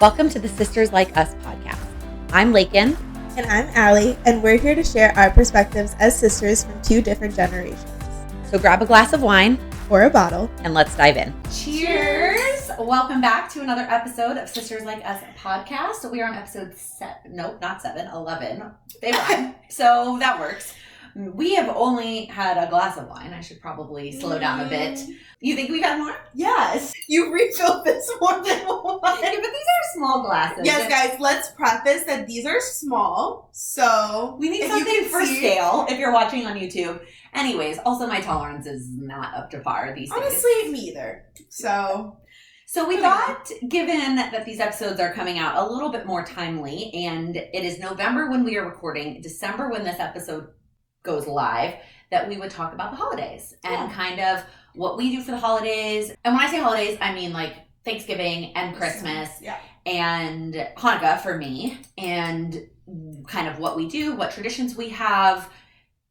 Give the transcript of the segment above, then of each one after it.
Welcome to the Sisters Like Us podcast. I'm Lakin. And I'm Allie, and we're here to share our perspectives as sisters from two different generations. So grab a glass of wine or a bottle and let's dive in. Cheers! Welcome back to another episode of Sisters Like Us podcast. We are on episode 11. They rhyme, so that works. We have only had a glass of wine. I should probably slow down a bit. You think we've had more? Yes. You refilled this more than one. Yeah, but these are small glasses. Yes, guys, let's preface that these are small, so we need something for scale if you're watching on YouTube. Anyways, also my tolerance is not up to par these days. Honestly, me either. So we thought, given that these episodes are coming out a little bit more timely, and it is November when we are recording, December when this episode goes live, that we would talk about the holidays and kind of what we do for the holidays. And when I say holidays, I mean like Thanksgiving and Christmas and Hanukkah for me, and kind of what we do, what traditions we have,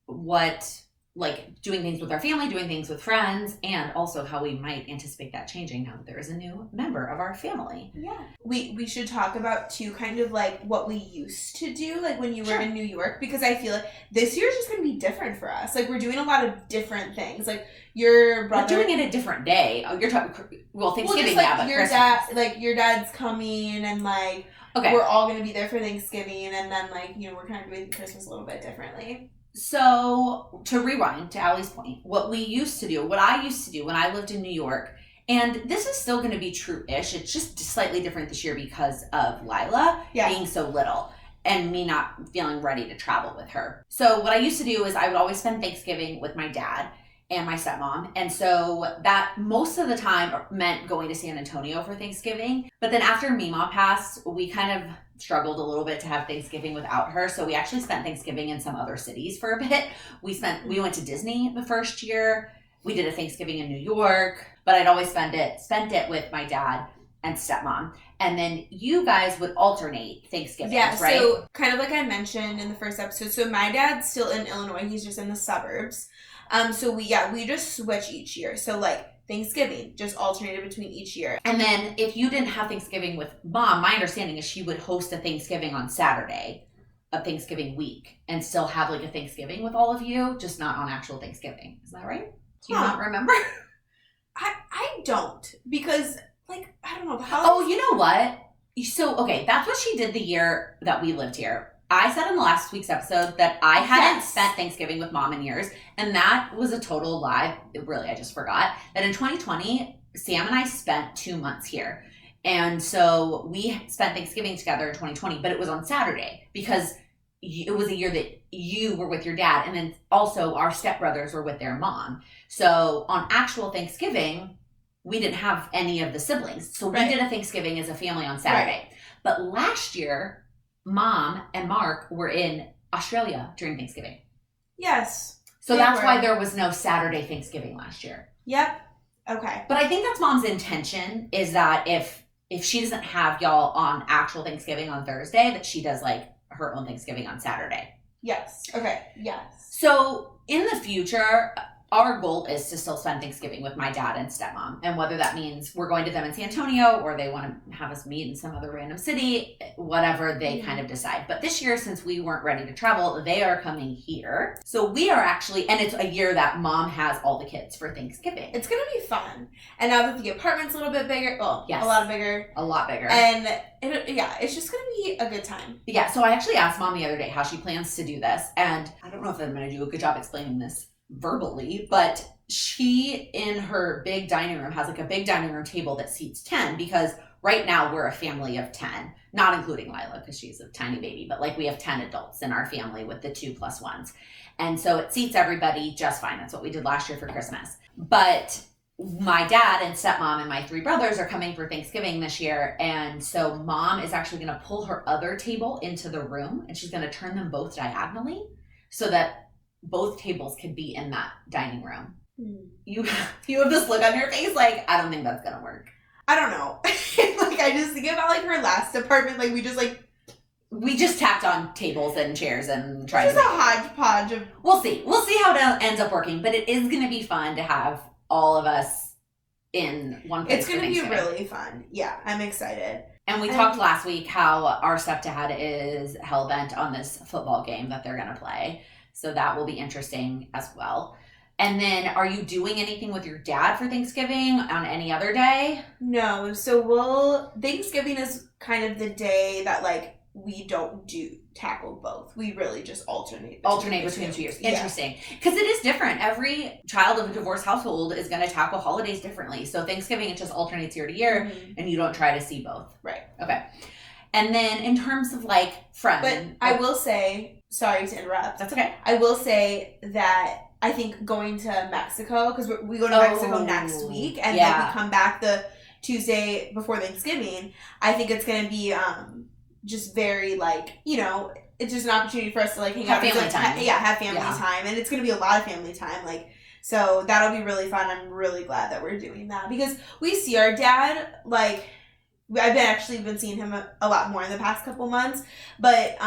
what like doing things with our family, doing things with friends, and also how we might anticipate that changing now that there is a new member of our family. Yeah. We should talk about too kind of like what we used to do like when you were in New York, because I feel like this year is just going to be different for us. Like we're doing a lot of different things. Like your brother... We're doing it a different day. Oh, you're talking... Well, Thanksgiving, just, like, but your Christmas. dad, like your dad's coming and like we're all going to be there for Thanksgiving, and then like, you know, we're kind of doing Christmas a little bit differently. So, to rewind to Allie's point, what I used to do when I lived in New York, and this is still going to be true-ish, it's just slightly different this year because of Lila being so little and me not feeling ready to travel with her. So what I used to do is I would always spend Thanksgiving with my dad and my stepmom, and so that most of the time meant going to San Antonio for Thanksgiving. But then after Mima passed, we kind of struggled a little bit to have Thanksgiving without her, so we actually spent Thanksgiving in some other cities for a bit. We went to Disney the first year. We did a Thanksgiving in New York, but I'd always spent it with my dad and stepmom. And then you guys would alternate Thanksgivings, right? So kind of like I mentioned in the first episode, so my dad's still in Illinois, he's just in the suburbs. So we just switch each year. So like Thanksgiving just alternated between each year. And then if you didn't have Thanksgiving with Mom, my understanding is she would host a Thanksgiving on Saturday of Thanksgiving week and still have like a Thanksgiving with all of you, just not on actual Thanksgiving. Is that right? Do you not remember? I don't, because like, I don't know. Oh, you know what? So, okay, that's what she did the year that we lived here. I said in the last week's episode that I hadn't spent Thanksgiving with Mom in years, and that was a total lie. Really, I just forgot that in 2020, Sam and I spent 2 months here. And so we spent Thanksgiving together in 2020, but it was on Saturday because it was a year that you were with your dad, and then also our stepbrothers were with their mom. So on actual Thanksgiving, we didn't have any of the siblings. So we did a Thanksgiving as a family on Saturday. Right. But last year, Mom and Mark were in Australia during Thanksgiving. Yes. So that's why there was no Saturday Thanksgiving last year. Yep. Okay. But I think that's Mom's intention, is that if she doesn't have y'all on actual Thanksgiving on Thursday, that she does like her own Thanksgiving on Saturday. Yes. Okay. Yes. So in the future, our goal is to still spend Thanksgiving with my dad and stepmom. And whether that means we're going to them in San Antonio or they want to have us meet in some other random city, whatever they kind of decide. But this year, since we weren't ready to travel, they are coming here. So we are actually, and it's a year that Mom has all the kids for Thanksgiving. It's going to be fun. And now that the apartment's a little bit bigger, a lot bigger. A lot bigger. And it's just going to be a good time. Yeah, so I actually asked Mom the other day how she plans to do this. And I don't know if I'm going to do a good job explaining this verbally, but she in her big dining room has like a big dining room table that seats 10, because right now we're a family of 10, not including Lila because she's a tiny baby, but like we have 10 adults in our family with the 2+1s. And so it seats everybody just fine. That's what we did last year for Christmas. But my dad and stepmom and my 3 brothers are coming for Thanksgiving this year. And so Mom is actually going to pull her other table into the room, and she's going to turn them both diagonally so that both tables could be in that dining room. You have this look on your face like, I don't think that's gonna work. I don't know. Like, I just think about like her last apartment, like we just tacked on tables and chairs and tried to make a hodgepodge of... We'll see how it ends up working, but it is gonna be fun to have all of us in one place. It's gonna be really fun. Yeah, I'm excited. And we talked last week how our stepdad is hell-bent on this football game that they're going to play. So that will be interesting as well. And then are you doing anything with your dad for Thanksgiving on any other day? No. So Thanksgiving is kind of the day that, like, we don't tackle both. We really just alternate between 2 years. Interesting. Because it is different. Every child of a divorced household is going to tackle holidays differently. So Thanksgiving, it just alternates year to year, and you don't try to see both. Right. Okay. And then in terms of, like, friends. But I will say, sorry to interrupt. That's okay. I will say that I think going to Mexico, because we go to Mexico next week, and then we come back the Tuesday before Thanksgiving, I think it's going to be just very, like, you know, it's just an opportunity for us to, like, hang out. Have family time. Have family time. And it's going to be a lot of family time. Like, so that'll be really fun. I'm really glad that we're doing that. Because we see our dad, like, I've been seeing him a lot more in the past couple months. But,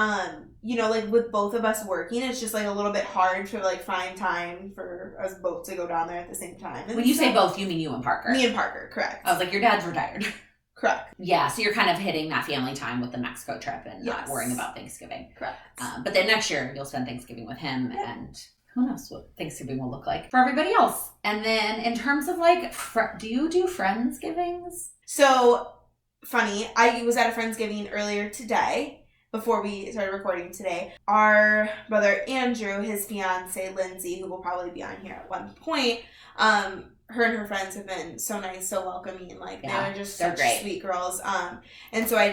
you know, like, with both of us working, it's just, like, a little bit hard to, like, find time for us both to go down there at the same time. And when you say both, you mean you and Parker? Me and Parker, correct. I was like, your dad's retired. Correct. Yeah, so you're kind of hitting that family time with the Mexico trip and not worrying about Thanksgiving. Correct. But then next year, you'll spend Thanksgiving with him, and who knows what Thanksgiving will look like for everybody else. And then in terms of, like, do you do Friendsgivings? So, funny, I was at a Friendsgiving earlier today, before we started recording today. Our brother Andrew, his fiance Lindsay, who will probably be on here at one point, her and her friends have been so nice, so welcoming. Like, they're just such sweet girls. And so I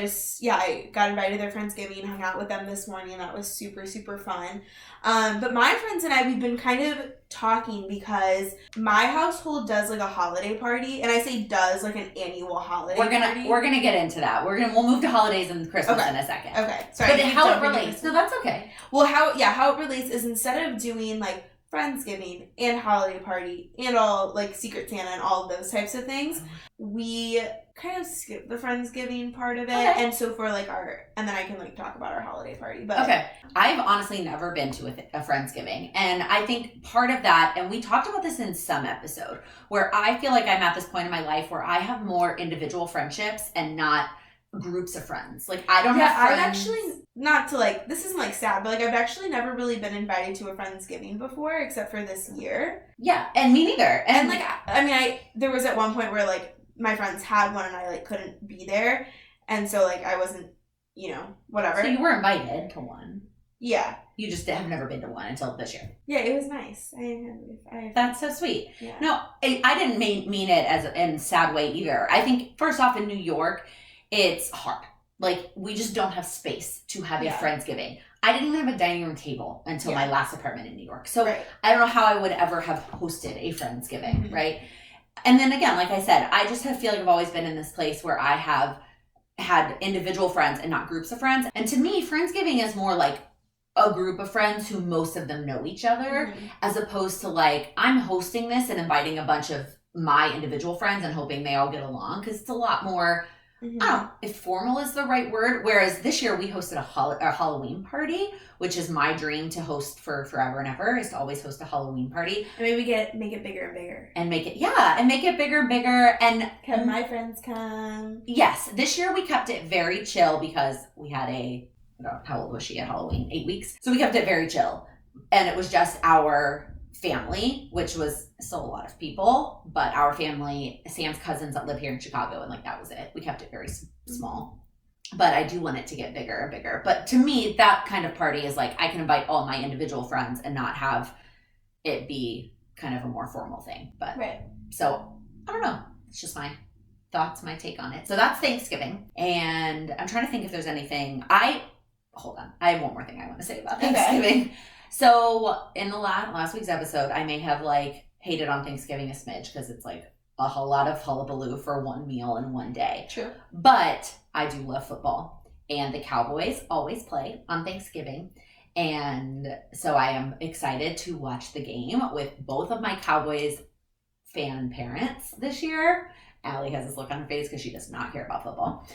got invited to their Friendsgiving, hung out with them this morning. That was super, super fun. But my friends and I, we've been kind of talking because my household does, like, a holiday party. And I say does, like, an annual holiday party. We're gonna get into that. We'll move to holidays and Christmas in a second. Okay. Sorry. But how it relates. No, that's okay. Well, how it relates is instead of doing, like, Friendsgiving and holiday party and all, like, Secret Santa and all of those types of things, we kind of skip the Friendsgiving part of it. Okay. And so for, like, and then I can, like, talk about our holiday party. But okay. I've honestly never been to a Friendsgiving. And I think part of that, and we talked about this in some episode, where I feel like I'm at this point in my life where I have more individual friendships and not groups of friends. Like, I don't have friends. I've actually, not to, like, this isn't, like, sad, but, like, I've actually never really been invited to a Friendsgiving before, except for this year. Yeah, and me neither. And like, I mean, there was at one point where, like, my friends had one and I, like, couldn't be there, and so, like, I wasn't, you know, whatever. So you were invited to one. Yeah. You just have never been to one until this year. Yeah, it was nice. That's so sweet. Yeah. No, I didn't mean it as in a sad way either. I think, first off, in New York, it's hard. Like, we just don't have space to have a Friendsgiving. I didn't even have a dining room table until my last apartment in New York. So I don't know how I would ever have hosted a Friendsgiving, right? And then again, like I said, I just feel like I've always been in this place where I have had individual friends and not groups of friends. And to me, Friendsgiving is more like a group of friends who most of them know each other, as opposed to, like, I'm hosting this and inviting a bunch of my individual friends and hoping they all get along, because it's a lot more... I don't know if formal is the right word. Whereas this year we hosted a Halloween party, which is my dream to host for forever and ever, is to always host a Halloween party. And maybe make it bigger and bigger. And make it bigger and bigger. And can my friends come? Yes. This year we kept it very chill because we had how old was she at Halloween? 8 weeks. So we kept it very chill. And it was just our family, which was still a lot of people, but our family, Sam's cousins that live here in Chicago, and, like, that was it. We kept it very small. But I do want it to get bigger and bigger. But to me, that kind of party is like, I can invite all my individual friends and not have it be kind of a more formal thing. But so I don't know. It's just my thoughts, my take on it. So that's Thanksgiving. And I'm trying to think if there's anything hold on. I have one more thing I want to say about Thanksgiving. Okay. So in the last week's episode, I may have, like, hated on Thanksgiving a smidge because it's, like, a whole lot of hullabaloo for one meal in one day. True. But I do love football, and the Cowboys always play on Thanksgiving. And so I am excited to watch the game with both of my Cowboys fan parents this year. Allie has this look on her face because she does not care about football.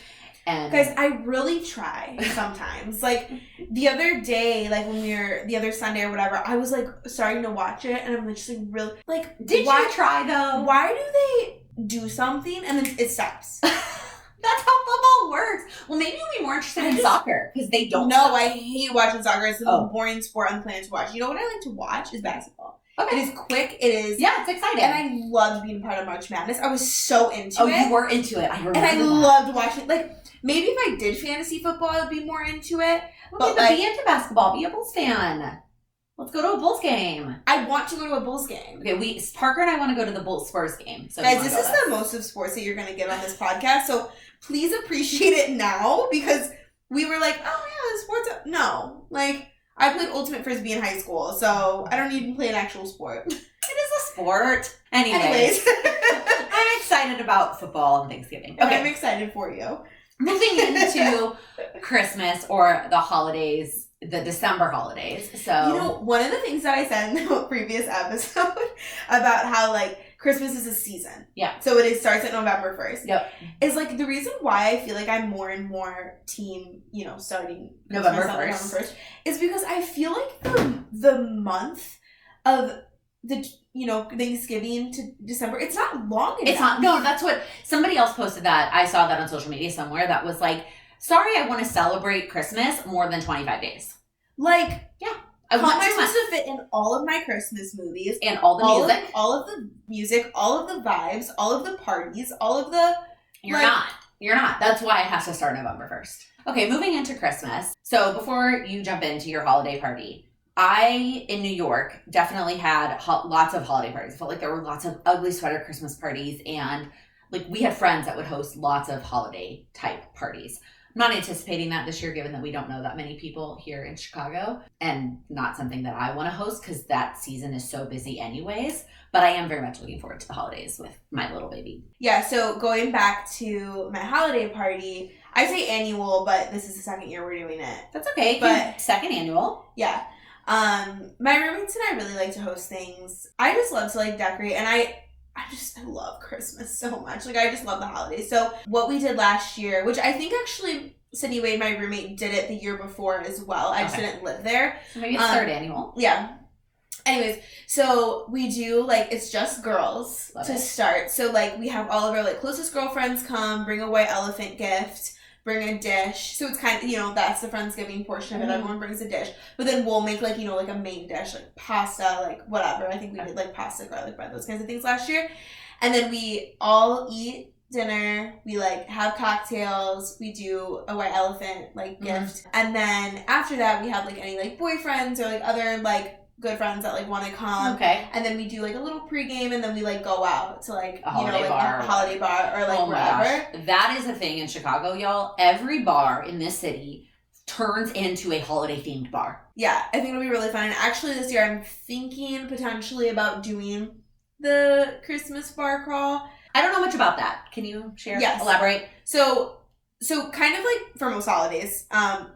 And guys, I really try sometimes. Like, the other day, like, when the other Sunday or whatever, I was, like, starting to watch it, and I'm just, like, really, like, did you try, though? Why do they do something and then it stops? That's how football works. Well, maybe you'll be more interested in soccer because they don't. No, I hate watching soccer. It's the most boring sport on the planet to watch. You know what I like to watch is basketball. Okay. It is quick. It is. Yeah, it's exciting. And I loved being part of March Madness. I was so into it. Oh, you were into it. I remember. And I loved watching. Like, maybe if I did fantasy football, I'd be more into it. But be into basketball. Be a Bulls fan. Let's go to a Bulls game. I want to go to a Bulls game. Okay, Parker and I want to go to the Bulls Spurs game. So guys, this is the most of sports that you're going to get on this podcast. So please appreciate it now because we were like, oh yeah, sports. No, like I played ultimate frisbee in high school, so I don't even play an actual sport. It is a sport. Anyways. I'm excited about football and Thanksgiving. Okay, I'm excited for you. Moving into Christmas or the holidays. The December holidays. So you know, one of the things that I said in the previous episode about how like Christmas is a season. Yeah. So it starts at November 1st. Yep. Is like the reason why I feel like I'm more and more team, starting November 1st is because I feel like the month of the Thanksgiving to December, it's not long enough. It's not. No, that's what somebody else posted that. I saw that on social media somewhere that was like, sorry, I want to celebrate Christmas more than 25 days. Like, yeah. I want Christmas to fit in all of my Christmas movies. And all the music. All of the music, all of the vibes, all of the parties, all of the... You're not. That's why it has to start November 1st. Okay, moving into Christmas. So before you jump into your holiday party, I, in New York, definitely had lots of holiday parties. I felt like there were lots of ugly sweater Christmas parties. And like we had friends that would host lots of holiday type parties. I'm not anticipating that this year, given that we don't know that many people here in Chicago, and not something that I want to host because that season is so busy anyways. But I am very much looking forward to the holidays with my little baby. Yeah, so going back to my holiday party, I say annual, but this is the second year we're doing it. That's okay. But second annual. Yeah. My roommates and I really like to host things. I just love to like decorate, and I love Christmas so much. Like, I just love the holidays. So what we did last year, which I think actually Sydney Wade, my roommate, did it the year before as well. I just didn't live there. So maybe it's third annual. Yeah. Anyways, so we do, like, it's just girls to start. So, like, we have all of our, like, closest girlfriends come, bring a white elephant gift, bring a dish. So it's kind of, that's the Friendsgiving portion of it. Everyone brings a dish. But then we'll make, like, like a main dish, like pasta, like whatever. I think we did, like, pasta, garlic bread, those kinds of things last year. And then we all eat dinner. We, like, have cocktails. We do a white elephant, like, gift. And then after that, we have, like, any, like, boyfriends or, like, other, like, good friends that, like, want to come. Okay. And then we do, like, a little pregame, and then we, like, go out to, like, a holiday bar or, like, wherever. Gosh. That is a thing in Chicago, y'all. Every bar in this city turns into a holiday-themed bar. Yeah, I think it'll be really fun. And actually this year I'm thinking potentially about doing the Christmas bar crawl. I don't know much about that. Can you share? Yes. Elaborate? So kind of like for most holidays,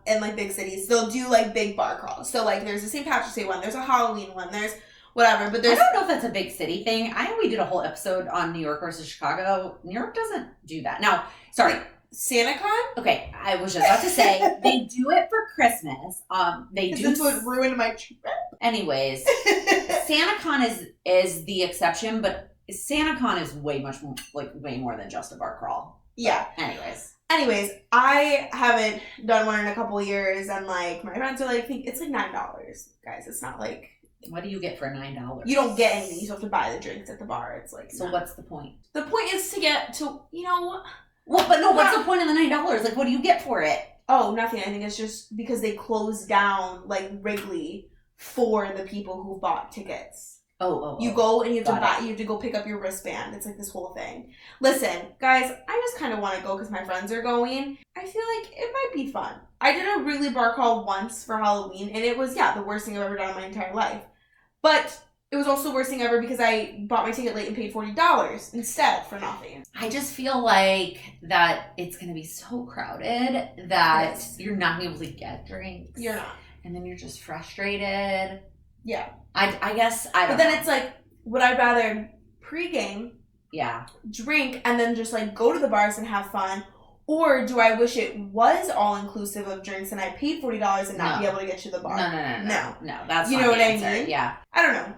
in like big cities, they'll do like big bar crawls. So like there's a St. Patrick's Day one, there's a Halloween one, there's whatever, but there's... I don't know if that's a big city thing. I know we did a whole episode on New York versus Chicago. New York doesn't do that. Now, sorry. SantaCon? Okay, I was just about to say, they do it for Christmas. That's what ruined my trip. Anyways, SantaCon is the exception, but SantaCon is way more than just a bar crawl. Yeah. Anyways, I haven't done one in a couple of years, and like my friends are like, it's like $9, guys. It's not like... What do you get for $9? You don't get anything. You still have to buy the drinks at the bar. It's like... So what's the point? The point is to get to, Well, but no, what's the point of the $9? Like, what do you get for it? Oh, nothing. I think it's just because they closed down, like, Wrigley for the people who bought tickets. You go and you have to go pick up your wristband. It's like this whole thing. Listen, guys, I just kind of want to go because my friends are going. I feel like it might be fun. I did a Wrigley bar crawl once for Halloween, and it was, the worst thing I've ever done in my entire life. But it was also the worst thing ever because I bought my ticket late and paid $40 instead for nothing. I just feel like that it's going to be so crowded that you're not going to be able to get drinks. You're not. And then you're just frustrated. Yeah. I guess I don't know. But then it's like, would I rather pregame, drink, and then just like go to the bars and have fun? Or do I wish it was all inclusive of drinks and I paid $40 and not be able to get to the bar? No. That's you not know the what answer. I mean? Yeah. I don't know.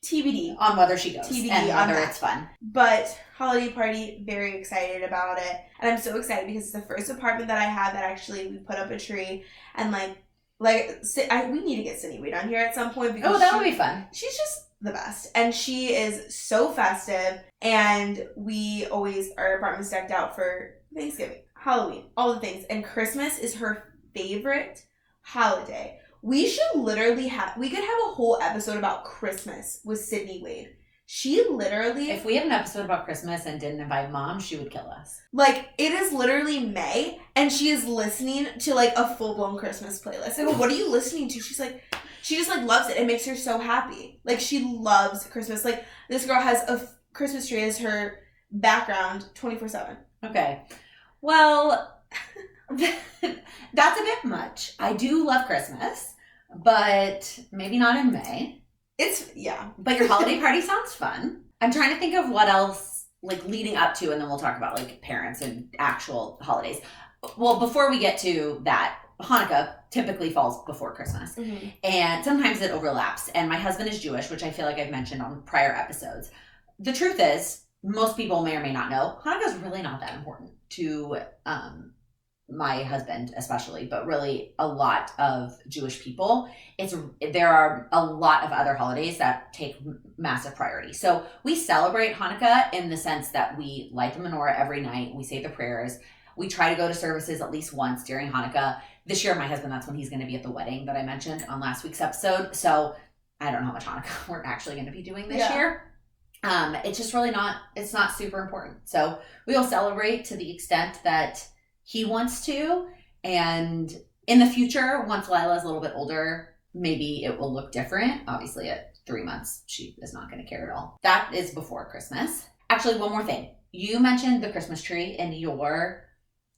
TBD. On whether she goes. TBD and on whether that. it's fun. But holiday party, very excited about it. And I'm so excited because it's the first apartment that I have that actually we put up a tree. And we need to get Sydney down here at some point. Because that would be fun. She's just the best. And she is so festive. And we always, our apartment's decked out for Thanksgiving, Halloween, all the things. And Christmas is her favorite holiday. We should literally we could have a whole episode about Christmas with Sydney Wade. She literally... If we had an episode about Christmas and didn't invite Mom, she would kill us. Like, it is literally May, and she is listening to, like, a full-blown Christmas playlist. I go, what are you listening to? She's like, she just, like, loves it. It makes her so happy. Like, she loves Christmas. Like, this girl has a Christmas tree as her background 24/7. Okay. Well... That's a bit much. I do love Christmas, but maybe not in May. But your holiday party sounds fun. I'm trying to think of what else, like, leading up to, and then we'll talk about, like, parents and actual holidays. Well, before we get to that, Hanukkah typically falls before Christmas. Mm-hmm. And sometimes it overlaps. And my husband is Jewish, which I feel like I've mentioned on prior episodes. The truth is, most people may or may not know, Hanukkah is really not that important to my husband especially, but really a lot of Jewish people. There are a lot of other holidays that take massive priority. So we celebrate Hanukkah in the sense that we light the menorah every night. We say the prayers. We try to go to services at least once during Hanukkah. This year, my husband, that's when he's going to be at the wedding that I mentioned on last week's episode. So I don't know how much Hanukkah we're actually going to be doing this year. It's just really it's not super important. So we will celebrate to the extent that he wants to, and in the future, once Lila's a little bit older, maybe it will look different. Obviously, at 3 months, she is not going to care at all. That is before Christmas. Actually, one more thing. You mentioned the Christmas tree in your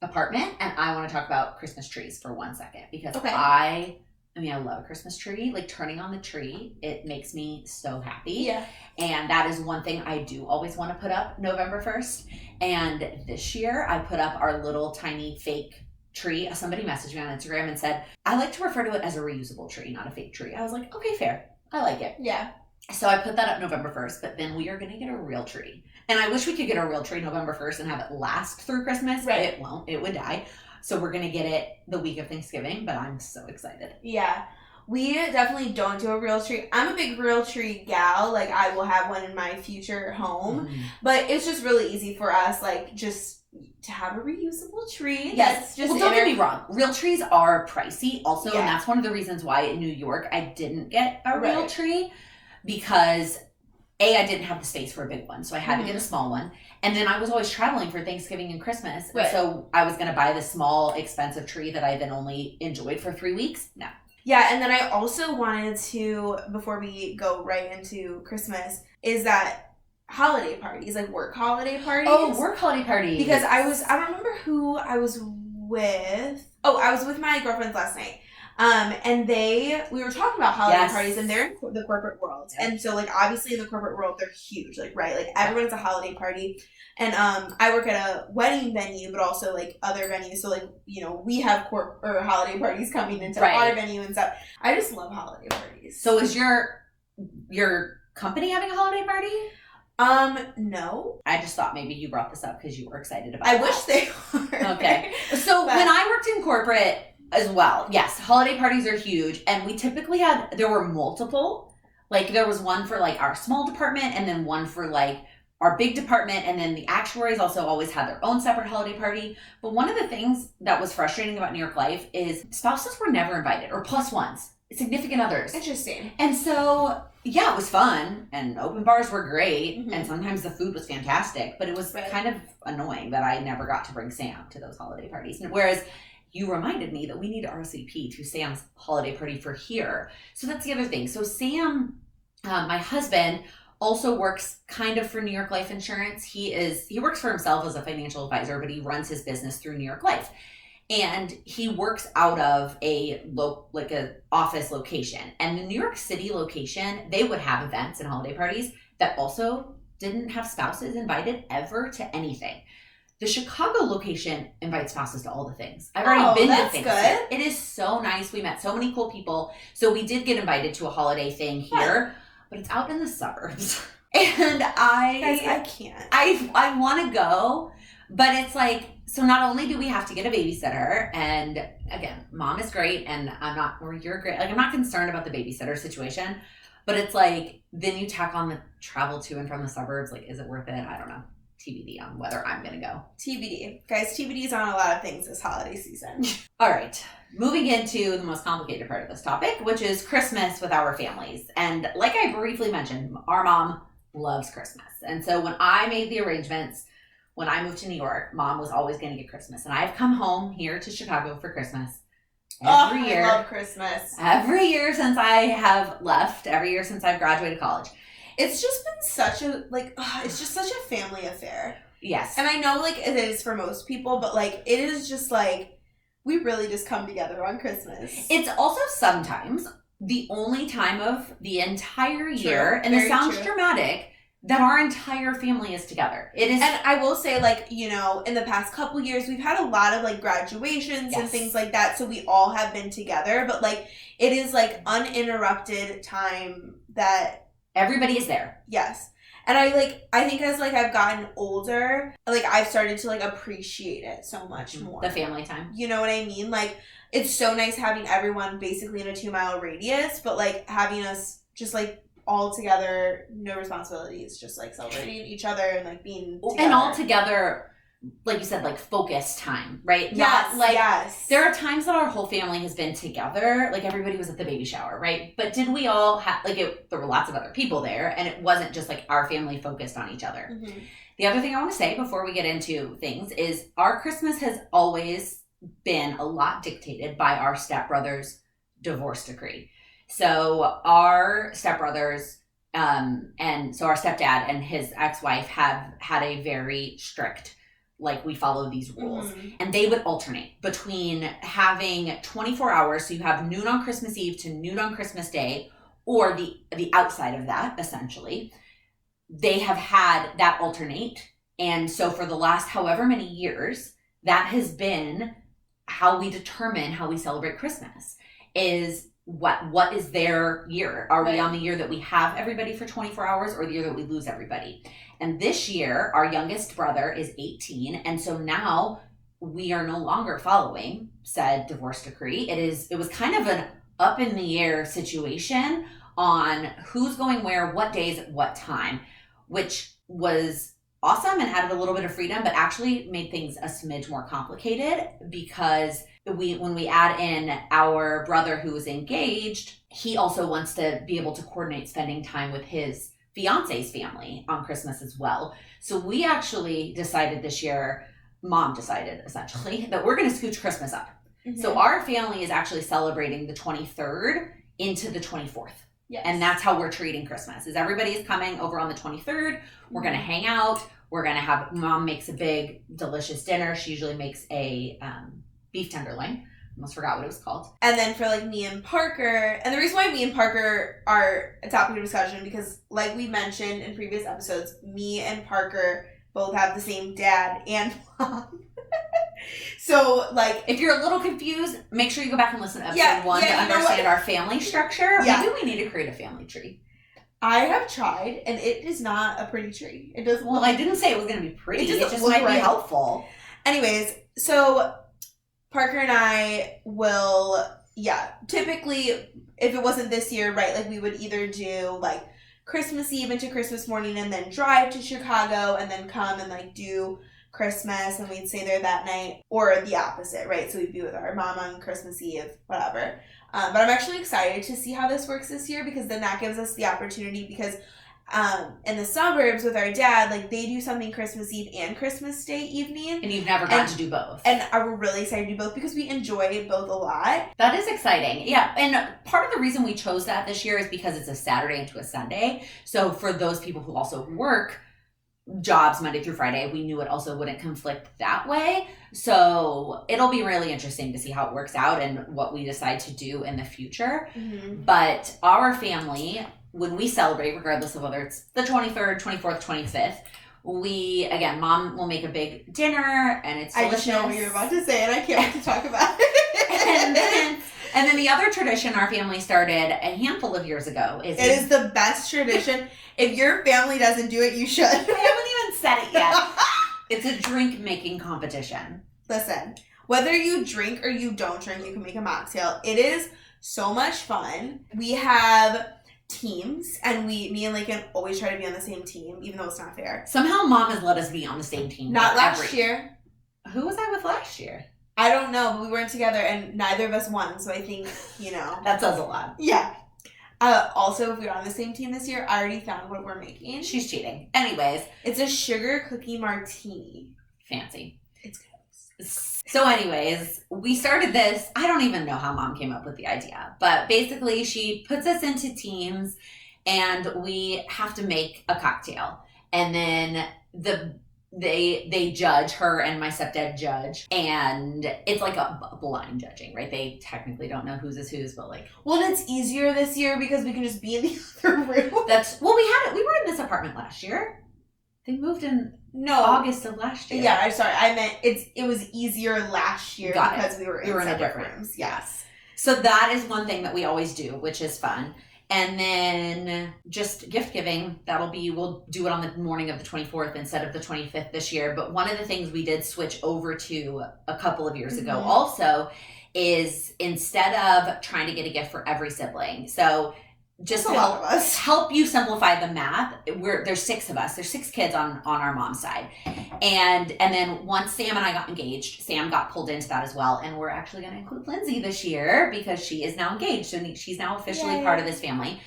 apartment, and I want to talk about Christmas trees for 1 second, because I love a Christmas tree. Like, turning on the tree, it makes me so happy. Yeah. And that is one thing I do always want to put up November 1st. And this year, I put up our little tiny fake tree. Somebody messaged me on Instagram and said, I like to refer to it as a reusable tree, not a fake tree. I was like, okay, fair. I like it. Yeah. So I put that up November 1st, but then we are going to get a real tree. And I wish we could get a real tree November 1st and have it last through Christmas. Right. It won't. It would die. So we're going to get it the week of Thanksgiving, but I'm so excited. Yeah. We definitely don't do a real tree. I'm a big real tree gal. Like, I will have one in my future home. Mm-hmm. But it's just really easy for us, like, just to have a reusable tree. Yes. Well, don't get me wrong. Real trees are pricey also. Yeah. And that's one of the reasons why in New York I didn't get a real tree. Because I didn't have the space for a big one. So I had to get a small one. And then I was always traveling for Thanksgiving and Christmas. Right. So I was going to buy this small, expensive tree that I then only enjoyed for 3 weeks. No. Yeah, and then I also wanted to, before we go right into Christmas, is that holiday parties, like work holiday parties. Oh, work holiday parties. Because I don't remember who I was with. Oh, I was with my girlfriends last night. And we were talking about holiday parties, and they're in the corporate world. Yes. And so, like, obviously in the corporate world, they're huge, like, right? Like, everyone's a holiday party. And I work at a wedding venue, but also, like, other venues. So, like, you know, we have holiday parties coming into our venue and stuff. I just love holiday parties. So is your company having a holiday party? No. I just thought maybe you brought this up because you were excited about it. I wish they were. Okay. So when I worked in corporate as well, yes, holiday parties are huge. And we typically there were multiple. Like, there was one for, like, our small department, and then one for, like, our big department, and then the actuaries also always had their own separate holiday party. But one of the things that was frustrating about New York life is spouses were never invited, or plus ones, significant others. Interesting. And so, yeah, it was fun, and open bars were great, and sometimes the food was fantastic, but it was kind of annoying that I never got to bring Sam to those holiday parties. Whereas you reminded me that we need to RSVP to Sam's holiday party for here. So that's the other thing. So Sam, my husband, also works kind of for New York Life Insurance. He works for himself as a financial advisor, but he runs his business through New York Life. And he works out of a office location. And the New York City location, they would have events and holiday parties that also didn't have spouses invited ever to anything. The Chicago location invites spouses to all the things. I've already been to things. That's good. It is so nice. We met so many cool people. So we did get invited to a holiday thing here. but it's out in the suburbs. And I can't. I want to go, but it's like, so not only do we have to get a babysitter, and again, mom is great, and you're great. Like, I'm not concerned about the babysitter situation, but it's like, then you tack on the travel to and from the suburbs. Like, is it worth it? I don't know. TBD on whether I'm going to go. TBD. Guys, TBD is on a lot of things this holiday season. All right. Moving into the most complicated part of this topic, which is Christmas with our families. And like I briefly mentioned, our mom loves Christmas. And so when I made the arrangements, when I moved to New York, mom was always going to get Christmas. And I've come home here to Chicago for Christmas every year. I love Christmas. Every year since I have left, every year since I've graduated college. It's just been such a, it's just such a family affair. Yes. And I know, it is for most people, but, it is just, we really just come together on Christmas. It's also sometimes the only time of the entire year, and this sounds dramatic, that our entire family is together. It is. And I will say, in the past couple years, we've had a lot of, graduations and things like that, so we all have been together, but, it is, uninterrupted time that... Everybody is there. Yes. And I think as, I've gotten older, I've started to, appreciate it so much more. The family time. You know what I mean? It's so nice having everyone basically in a 2-mile radius, but, having us just, all together, no responsibilities, just, celebrating each other and, being together. And all together, like you said, focus time, right? Yes, yes. There are times that our whole family has been together, everybody was at the baby shower, right? But did we all have, there were lots of other people there, and it wasn't just, our family focused on each other. Mm-hmm. The other thing I want to say before we get into things is our Christmas has always been a lot dictated by our stepbrother's divorce decree. So our stepbrothers, and so our stepdad and his ex-wife have had a very strict, we follow these rules. Mm-hmm. And they would alternate between having 24 hours, so you have noon on Christmas Eve to noon on Christmas Day, or the outside of that, essentially. They have had that alternate. And so for the last however many years, that has been how we determine how we celebrate Christmas, is what is their year? Are we on the year that we have everybody for 24 hours, or the year that we lose everybody? And this year, our youngest brother is 18, and so now we are no longer following said divorce decree. It was kind of an up in the air situation on who's going where, what days, at what time, which was awesome and added a little bit of freedom, but actually made things a smidge more complicated, because when we add in our brother who is engaged, he also wants to be able to coordinate spending time with his fiance's family on Christmas as well. So we actually decided this year, mom decided essentially, that we're going to scooch Christmas up. Mm-hmm. So our family is actually celebrating the 23rd into the 24th. Yes. And that's how we're treating Christmas, is everybody is coming over on the 23rd. We're going to hang out. We're going to have, mom makes a big, delicious dinner. She usually makes a beef tenderloin. Almost forgot what it was called. And then for me and Parker, and the reason why me and Parker are a topic of discussion, because like we mentioned in previous episodes, me and Parker both have the same dad and mom. So if you're a little confused, make sure you go back and listen to episode 1 to understand our family structure. Yeah. Maybe we need to create a family tree. I have tried, and it is not a pretty tree. It doesn't. Well, I didn't say it was going to be pretty. It just might be helpful. Anyways, so Parker and I will, typically, if it wasn't this year, right, we would either do, Christmas Eve into Christmas morning and then drive to Chicago and then come and, do Christmas, and we'd stay there that night, or the opposite, right? So we'd be with our mom on Christmas Eve, whatever. But I'm actually excited to see how this works this year, because then that gives us the opportunity, because in the suburbs with our dad, they do something Christmas Eve and Christmas Day evening. And you've never gotten to do both. And we're really excited to do both because we enjoy both a lot. That is exciting. Yeah. And part of the reason we chose that this year is because it's a Saturday into a Sunday. So for those people who also work jobs Monday through Friday, we knew it also wouldn't conflict that way. So it'll be really interesting to see how it works out and what we decide to do in the future. Mm-hmm. But our family, when we celebrate, regardless of whether it's the 23rd, 24th, 25th, mom will make a big dinner, and it's delicious. I just know what you're about to say, and I can't wait to talk about it. and then the the other tradition our family started a handful of years ago is... It is the best tradition. If your family doesn't do it, you should. I haven't even said it yet. It's a drink-making competition. Listen, whether you drink or you don't drink, you can make a mocktail. It is so much fun. We have teams, and me and Lincoln always try to be on the same team, even though it's not fair. Somehow Mom has let us be on the same team. Not last year. Who was I with last year? I don't know, but we weren't together, and neither of us won, so I think, That says a lot. Yeah. Also, if we are on the same team this year, I already found what we're making. She's cheating. Anyways. It's a sugar cookie martini. Fancy. It's good. So anyways, we started this. I don't even know how Mom came up with the idea. But basically, she puts us into teams, and we have to make a cocktail. And then they judge, her and my stepdad judge, and it's like a blind judging, right? They technically don't know whose is whose, but like... Well, it's easier this year because we can just be in the other room. We were in this apartment last year. They moved in August of last year. Yeah, I'm sorry. I meant it was easier last year because we were in separate rooms. Yes. So that is one thing that we always do, which is fun. And then just gift giving, we'll do it on the morning of the 24th instead of the 25th this year. But one of the things we did switch over to a couple of years ago also is instead of trying to get a gift for every sibling. So just to help you simplify the math, there's 6 of us. There's 6 kids on our mom's side. And then once Sam and I got engaged, Sam got pulled into that as well. And we're actually going to include Lindsay this year because she is now engaged. So she's now officially part of this family.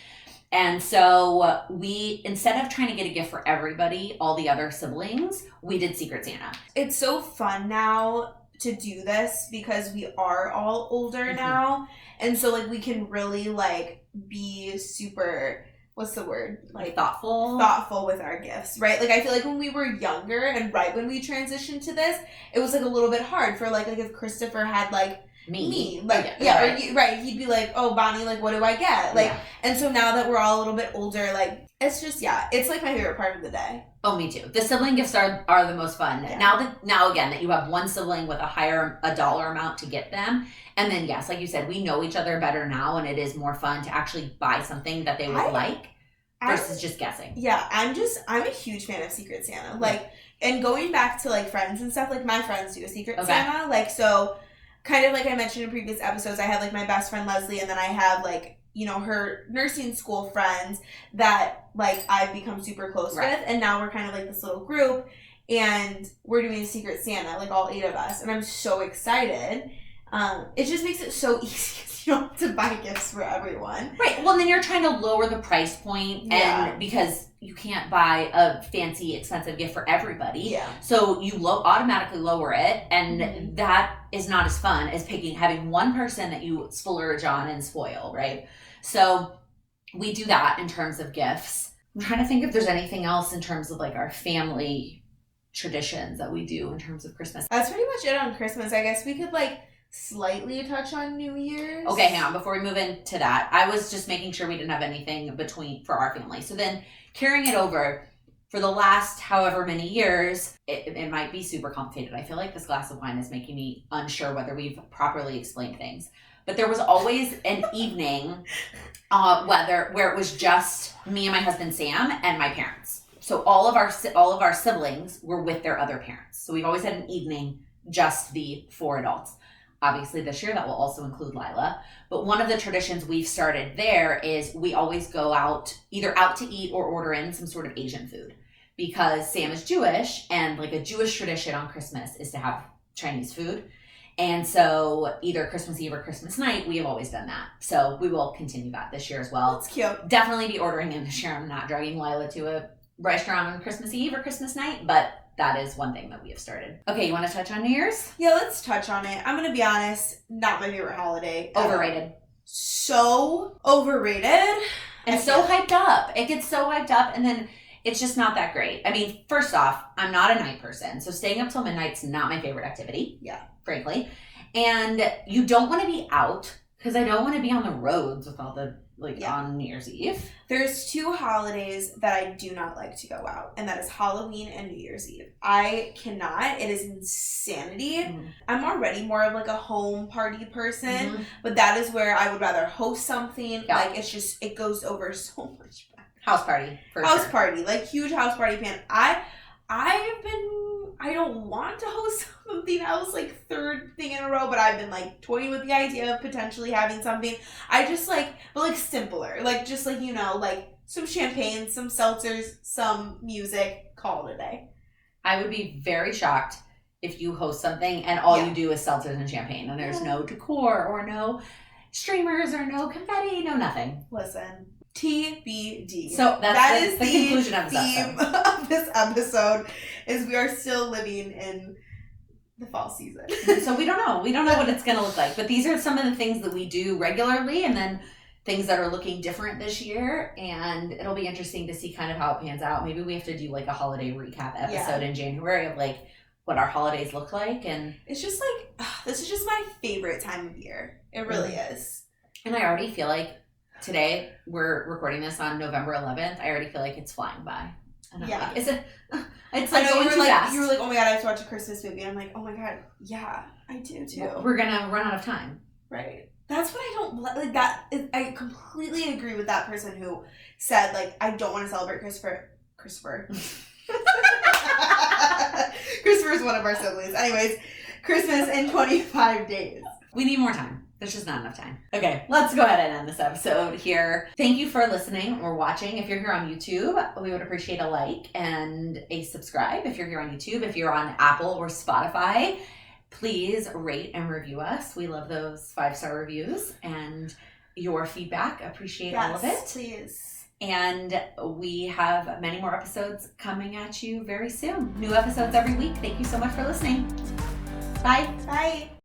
And so we, instead of trying to get a gift for everybody, all the other siblings, we did Secret Santa. It's so fun now to do this because we are all older now. And so like we can really like be super, what's the word? Like thoughtful with our gifts, right? Like I feel like when we were younger and right when we transitioned to this, it was like a little bit hard for like if Christopher had like me. Like, right. He'd be like, oh, Bonnie, like, what do I get? Like, and so now that we're all a little bit older, like, it's just, it's like my favorite part of the day. Oh, me too. The sibling gifts are the most fun. Yeah. Now again, that you have one sibling with a dollar amount to get them. And then, yes, like you said, we know each other better now, and it is more fun to actually buy something that they would like versus just guessing. Yeah, I'm a huge fan of Secret Santa. Like, and going back to, like, friends and stuff, like, my friends do a Secret Santa. Like, so, kind of like I mentioned in previous episodes, I have, like, my best friend Leslie, and then I have, like, her nursing school friends that, like, I've become super close with, and now we're kind of, like, this little group, and we're doing Secret Santa, like, all 8 of us, and I'm so excited. It just makes it so easy because you don't have to buy gifts for everyone. Right. Well, then you're trying to lower the price point, and because you can't buy a fancy, expensive gift for everybody. Yeah. So you automatically lower it, and that is not as fun as having one person that you splurge on and spoil, right? So we do that in terms of gifts. I'm trying to think if there's anything else in terms of like our family traditions that we do in terms of Christmas. That's pretty much it on Christmas. I guess we could like slightly touch on New Year's. Okay, hang on. Before we move into that, I was just making sure we didn't have anything for our family. So then carrying it over for the last however many years, it might be super complicated. I feel like this glass of wine is making me unsure whether we've properly explained things. But there was always an evening where it was just me and my husband Sam and my parents. So all of our siblings were with their other parents. So we've always had an evening just the 4 adults. Obviously this year that will also include Lila. But one of the traditions we've started there is we always go either out to eat or order in some sort of Asian food. Because Sam is Jewish, and like a Jewish tradition on Christmas is to have Chinese food. And so either Christmas Eve or Christmas night, we have always done that. So we will continue that this year as well. That's cute. Definitely be ordering in this year. I'm not dragging Lila to a restaurant on Christmas Eve or Christmas night, but that is one thing that we have started. Okay, you want to touch on New Year's? Yeah, let's touch on it. I'm going to be honest, not my favorite holiday. Overrated. So overrated. And so hyped up. It gets so hyped up, and then it's just not that great. I mean, first off, I'm not a night person, so staying up till midnight's not my favorite activity. Yeah. Frankly. And you don't want to be out, because I don't want to be on the roads with all the on New Year's Eve. There's 2 holidays that I do not like to go out, and that is Halloween and New Year's Eve. I cannot. It is insanity. Mm-hmm. I'm already more of like a home party person, but that is where I would rather host something. Yeah. Like it's just, it goes over so much better. House party. House party. Like huge house party fan. I don't want to host something else, like 3rd thing in a row, but I've been like toying with the idea of potentially having something. I just like, but like simpler, like just like, you know, like some champagne, some seltzers, some music, call it a day. I would be very shocked if you host something and all you do is seltzers and champagne and there's no decor or no streamers or no confetti, no nothing. Listen. TBD. So that is the conclusion of this theme of this episode. Is we are still living in the fall season. So we don't know. We don't know what it's going to look like. But these are some of the things that we do regularly, and then things that are looking different this year. And it'll be interesting to see kind of how it pans out. Maybe we have to do like a holiday recap episode in January of like what our holidays look like. And it's just like this is just my favorite time of year. It really is. And I already feel like today, we're recording this on November 11th. I already feel like it's flying by. And I'm like, it's like going too fast. You were like, oh my God, I have to watch a Christmas movie. And I'm like, oh my God, yeah, I do too. Well, we're going to run out of time. Right. That's what I don't like. I completely agree with that person who said, like, I don't want to celebrate Christopher. Christopher is one of our siblings. Anyways, Christmas in 25 days. We need more time. There's just not enough time. Okay, let's go ahead and end this episode here. Thank you for listening or watching. If you're here on YouTube, we would appreciate a like and a subscribe. If you're here on YouTube, if you're on Apple or Spotify, please rate and review us. We love those 5-star reviews and your feedback. Appreciate all of it. Please. And we have many more episodes coming at you very soon. New episodes every week. Thank you so much for listening. Bye. Bye.